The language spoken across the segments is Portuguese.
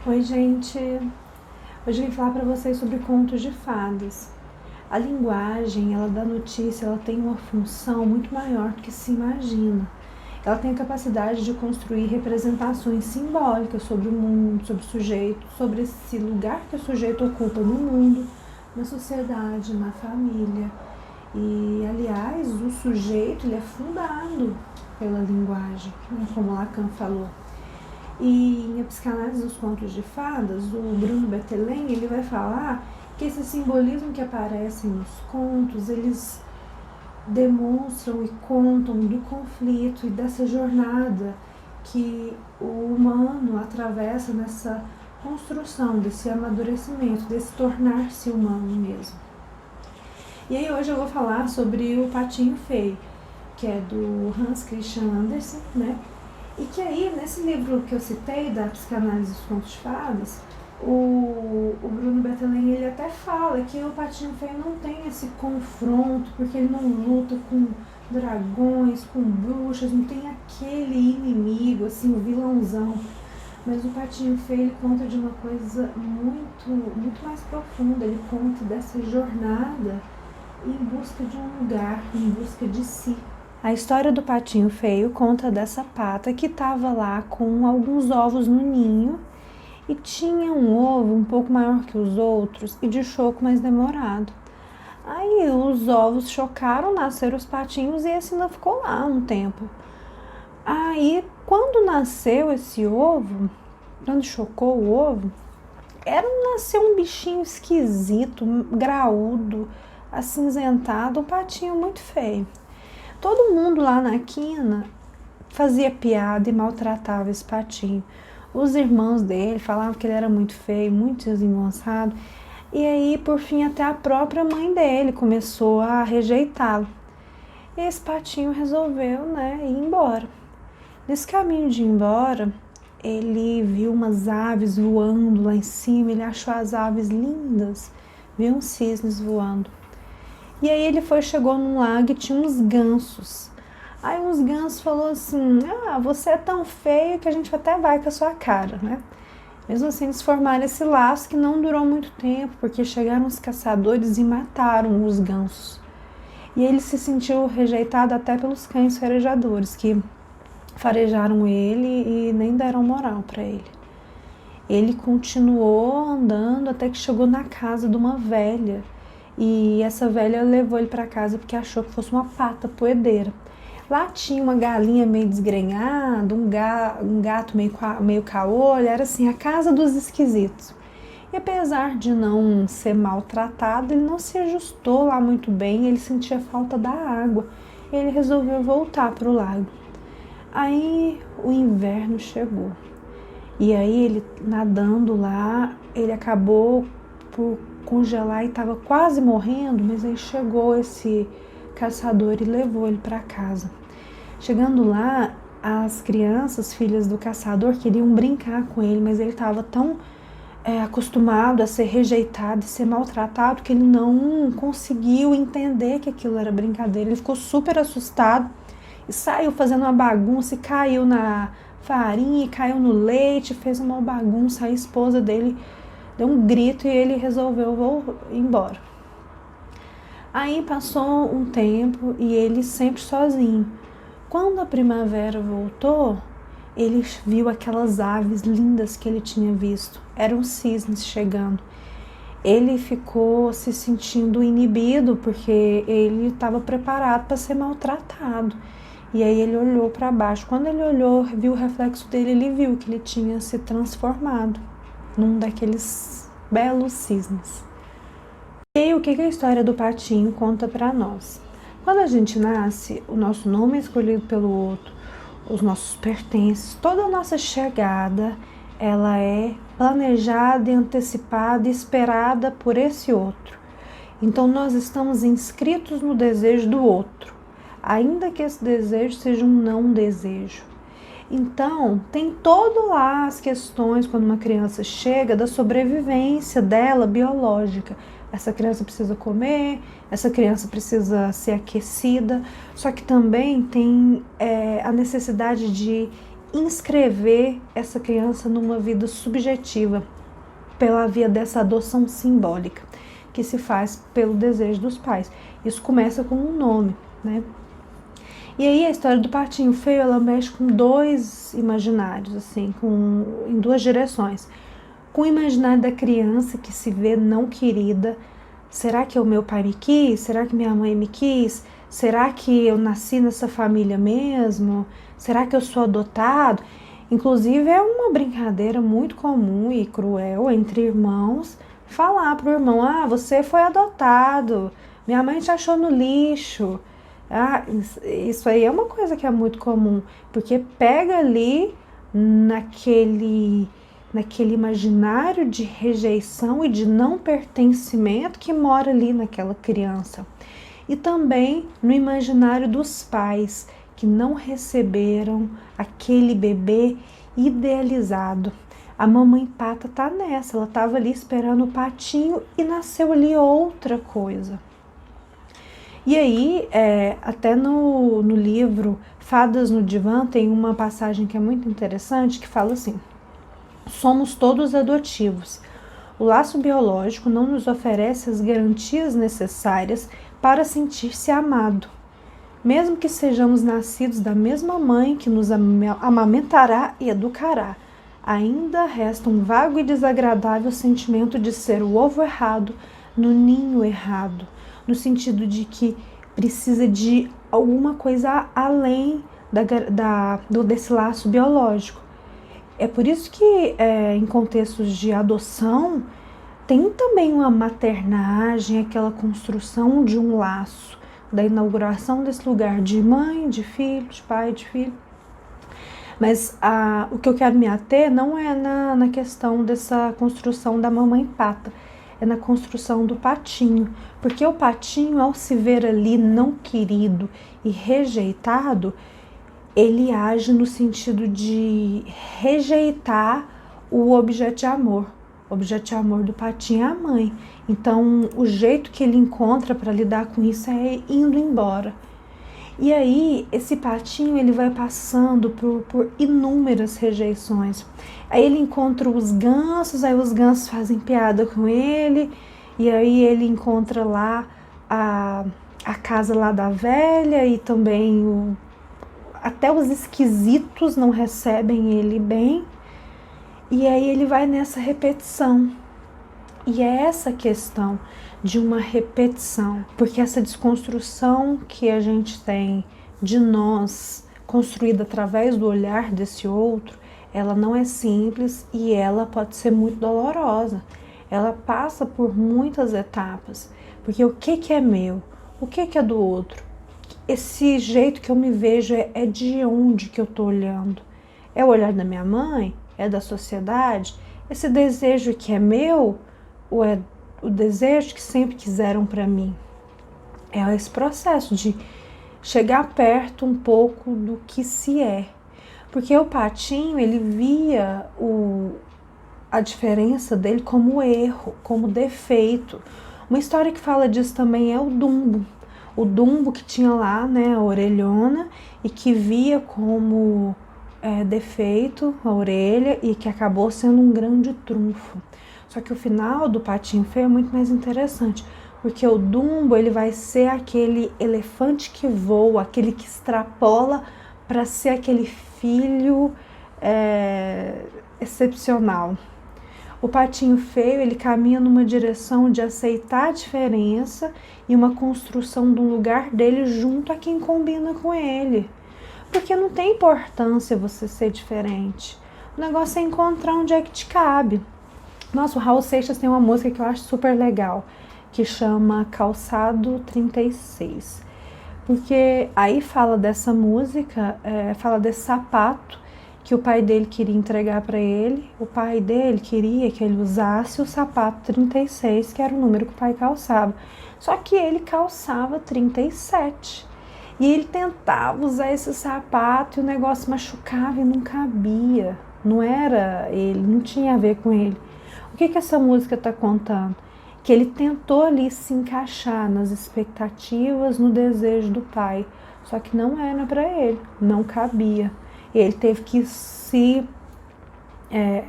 Oi, gente! Hoje eu vim falar para vocês sobre contos de fadas. A linguagem, ela dá notícia, ela tem uma função muito maior do que se imagina. Ela tem a capacidade de construir representações simbólicas sobre o mundo, sobre o sujeito, sobre esse lugar que o sujeito ocupa no mundo, na sociedade, na família. E, aliás, o sujeito ele é fundado pela linguagem, como Lacan falou. E em A Psicanálise dos Contos de Fadas, o Bruno Bettelin, ele vai falar que esse simbolismo que aparece nos contos, eles demonstram e contam do conflito e dessa jornada que o humano atravessa nessa construção, desse amadurecimento, desse tornar-se humano mesmo. E aí hoje eu vou falar sobre o Patinho Feio, que é do Hans Christian Andersen, né? E que aí, nesse livro que eu citei, da Psicanálise dos Contos de Fadas, o Bruno Bettelin, ele até fala que o Patinho Feio não tem esse confronto, porque ele não luta com dragões, com bruxas, não tem aquele inimigo, assim, o vilãozão. Mas o Patinho Feio, ele conta de uma coisa muito mais profunda, ele conta dessa jornada em busca de um lugar, em busca de si. A história do Patinho Feio conta dessa pata que estava lá com alguns ovos no ninho e tinha um ovo um pouco maior que os outros e de choco mais demorado. Aí os ovos chocaram, nasceram os patinhos e esse ainda ficou lá um tempo. Quando nasceu esse ovo, quando chocou o ovo, nasceu um bichinho esquisito, graúdo, acinzentado, um patinho muito feio. Todo mundo lá na quina fazia piada e maltratava esse patinho. Os irmãos dele falavam que ele era muito feio, muito desengonçado. E aí, por fim, até a própria mãe dele começou a rejeitá-lo. E esse patinho resolveu, ir embora. Nesse caminho de ir embora, ele viu umas aves voando lá em cima. Ele achou as aves lindas, viu uns cisnes voando. E aí ele chegou num lago e tinha uns gansos. Aí uns gansos falou assim, você é tão feio que a gente até vai com a sua cara, né? Mesmo assim eles formaram esse laço que não durou muito tempo, porque chegaram os caçadores e mataram os gansos. E ele se sentiu rejeitado até pelos cães farejadores, que farejaram ele e nem deram moral para ele. Ele continuou andando até que chegou na casa de uma velha. E essa velha levou ele para casa porque achou que fosse uma pata poedeira. Lá tinha uma galinha meio desgrenhada, um gato meio caolho, era assim, a casa dos esquisitos. E apesar de não ser maltratado, ele não se ajustou lá muito bem, ele sentia falta da água. Ele resolveu voltar para o lago. Aí o inverno chegou. E aí ele nadando lá, ele acabou por congelar e estava quase morrendo, mas aí chegou esse caçador e levou ele para casa. Chegando lá, as crianças, filhas do caçador, queriam brincar com ele, mas ele estava tão acostumado a ser rejeitado e ser maltratado que ele não conseguiu entender que aquilo era brincadeira. Ele ficou super assustado e saiu fazendo uma bagunça e caiu na farinha, caiu no leite, fez uma bagunça. A esposa dele deu um grito e ele resolveu ir embora. Aí passou um tempo e ele sempre sozinho. Quando a primavera voltou, ele viu aquelas aves lindas que ele tinha visto. Eram cisnes chegando. Ele ficou se sentindo inibido porque ele estava preparado para ser maltratado. E aí ele olhou para baixo. Quando ele olhou, viu o reflexo dele, ele viu que ele tinha se transformado num daqueles belos cisnes. E aí, o que a história do patinho conta para nós? Quando a gente nasce, o nosso nome é escolhido pelo outro, os nossos pertences, toda a nossa chegada, ela é planejada, antecipada e esperada por esse outro. Então nós estamos inscritos no desejo do outro, ainda que esse desejo seja um não desejo. Então, tem todo lá as questões, quando uma criança chega, da sobrevivência dela biológica. Essa criança precisa comer, essa criança precisa ser aquecida, só que também tem a necessidade de inscrever essa criança numa vida subjetiva pela via dessa adoção simbólica que se faz pelo desejo dos pais. Isso começa com um nome, né? E aí a história do patinho feio, ela mexe com dois imaginários, assim, em duas direções. Com o imaginário da criança que se vê não querida. Será que o meu pai me quis? Será que minha mãe me quis? Será que eu nasci nessa família mesmo? Será que eu sou adotado? Inclusive é uma brincadeira muito comum e cruel entre irmãos falar pro irmão: ah, você foi adotado, minha mãe te achou no lixo. Ah, isso aí é uma coisa que é muito comum, porque pega ali naquele imaginário de rejeição e de não pertencimento que mora ali naquela criança. E também no imaginário dos pais que não receberam aquele bebê idealizado. A mamãe pata tá nessa, ela estava ali esperando o patinho e nasceu ali outra coisa. E aí, até no livro Fadas no Divã, tem uma passagem que é muito interessante, que fala assim: somos todos adotivos. O laço biológico não nos oferece as garantias necessárias para sentir-se amado. Mesmo que sejamos nascidos da mesma mãe que nos amamentará e educará, ainda resta um vago e desagradável sentimento de ser o ovo errado no ninho errado, no sentido de que precisa de alguma coisa além desse laço biológico. É por isso que em contextos de adoção tem também uma maternagem, aquela construção de um laço, da inauguração desse lugar de mãe, de filho, de pai, de filho. Mas o que eu quero me ater não é na questão dessa construção da mamãe pata, é na construção do patinho, porque o patinho, ao se ver ali não querido e rejeitado, ele age no sentido de rejeitar o objeto de amor. O objeto de amor do patinho é a mãe. Então, o jeito que ele encontra para lidar com isso é indo embora. E aí, esse patinho, ele vai passando por inúmeras rejeições. Aí ele encontra os gansos, aí os gansos fazem piada com ele, e aí ele encontra lá a casa lá da velha, e também até os esquisitos não recebem ele bem. E aí ele vai nessa repetição. E é essa questão de uma repetição, porque essa desconstrução que a gente tem de nós, construída através do olhar desse outro, ela não é simples e ela pode ser muito dolorosa. Ela passa por muitas etapas, porque o que é meu? O que é do outro? Esse jeito que eu me vejo é de onde que eu estou olhando? É o olhar da minha mãe? É da sociedade? Esse desejo que é meu? Ou é o desejo que sempre quiseram para mim? É esse processo de chegar perto um pouco do que se é. Porque o patinho, ele via a diferença dele como erro, como defeito. Uma história que fala disso também é o Dumbo. O Dumbo que tinha lá, né, a orelhona, e que via como defeito a orelha e que acabou sendo um grande trunfo. Só que o final do Patinho Feio é muito mais interessante, porque o Dumbo, ele vai ser aquele elefante que voa, aquele que extrapola para ser aquele filho excepcional. O Patinho Feio, ele caminha numa direção de aceitar a diferença e uma construção de um lugar dele junto a quem combina com ele. Porque não tem importância você ser diferente. O negócio é encontrar onde é que te cabe. Nossa, o Raul Seixas tem uma música que eu acho super legal, que chama Calçado 36. Porque aí fala dessa música, fala desse sapato que o pai dele queria entregar para ele. O pai dele queria que ele usasse o sapato 36, que era o número que o pai calçava. Só que ele calçava 37. E ele tentava usar esse sapato e o negócio machucava e não cabia. Não era ele, não tinha a ver com ele. O que essa música está contando? Que ele tentou ali se encaixar nas expectativas, no desejo do pai. Só que não era para ele, não cabia. E ele teve que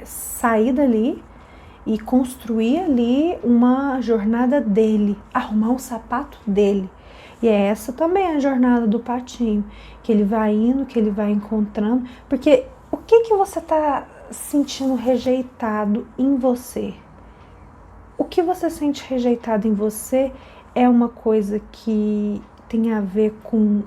sair dali e construir ali uma jornada dele, arrumar um sapato dele. E é essa também a jornada do patinho, que ele vai indo, que ele vai encontrando, porque o que você está sentindo rejeitado em você? O que você sente rejeitado em você é uma coisa que tem a ver com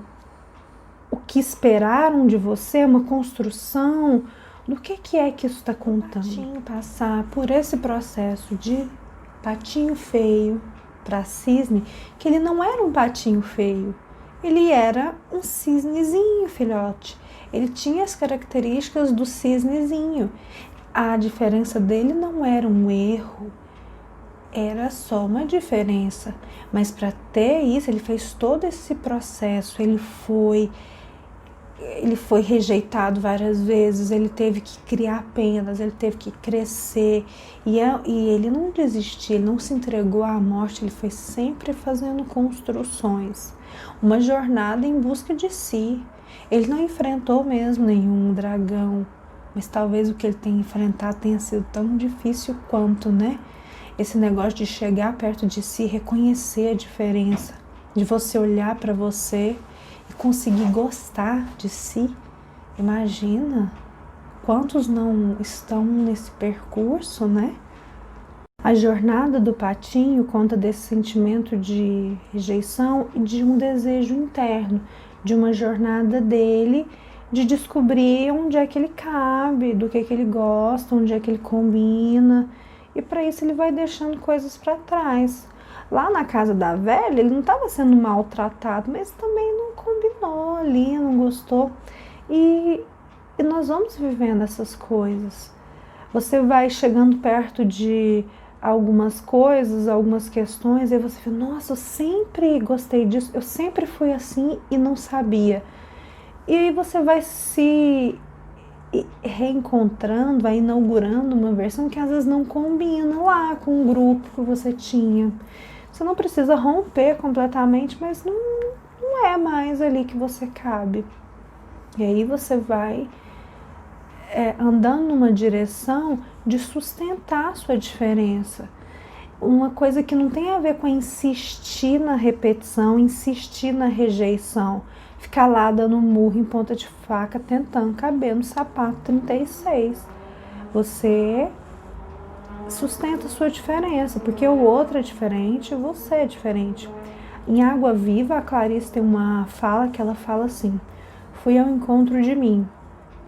o que esperaram de você, é uma construção. Do que é que isso está contando? Patinho passar por esse processo de patinho feio para cisne, que ele não era um patinho feio, ele era um cisnezinho, filhote. Ele tinha as características do cisnezinho. A diferença dele não era um erro, era só uma diferença. Mas para ter isso, ele fez todo esse processo, ele foi rejeitado várias vezes, ele teve que criar penas, ele teve que crescer, e ele não desistiu, ele não se entregou à morte, ele foi sempre fazendo construções, uma jornada em busca de si. Ele não enfrentou mesmo nenhum dragão, mas talvez o que ele tenha enfrentado tenha sido tão difícil quanto, né? Esse negócio de chegar perto de si, reconhecer a diferença, de você olhar para você e conseguir gostar de si. Imagina quantos não estão nesse percurso, né? A jornada do patinho conta desse sentimento de rejeição e de um desejo interno, de uma jornada dele de descobrir onde é que ele cabe, do que ele gosta, onde é que ele combina, e para isso ele vai deixando coisas para trás. Lá na casa da velha, ele não estava sendo maltratado, mas também não combinou ali, não gostou. E nós vamos vivendo essas coisas. Você vai chegando perto de algumas coisas, algumas questões, e você fala, nossa, eu sempre gostei disso, eu sempre fui assim e não sabia. E aí você vai se reencontrando, vai inaugurando uma versão que às vezes não combina lá com o grupo que você tinha. Você não precisa romper completamente, mas não é mais ali que você cabe. E aí você vai andando numa direção de sustentar a sua diferença. Uma coisa que não tem a ver com insistir na repetição, insistir na rejeição, ficar lá dando murro em ponta de faca, tentando caber no sapato 36. Você sustenta a sua diferença, porque o outro é diferente, você é diferente. Em Água Viva, a Clarice tem uma fala que ela fala assim: fui ao encontro de mim,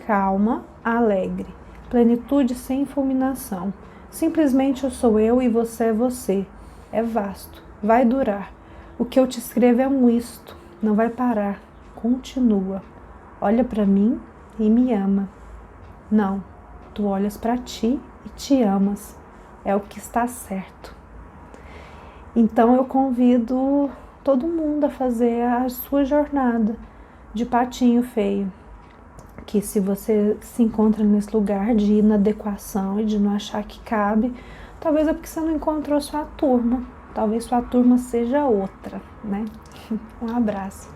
calma, alegre, plenitude sem fulminação. Simplesmente eu sou eu e você é você. É vasto, vai durar. O que eu te escrevo é um isto, não vai parar, continua. Olha para mim e me ama. Não, tu olhas para ti e te amas. É o que está certo. Então eu convido todo mundo a fazer a sua jornada de patinho feio. Que se você se encontra nesse lugar de inadequação e de não achar que cabe, talvez é porque você não encontrou sua turma. Talvez sua turma seja outra, né? Um abraço.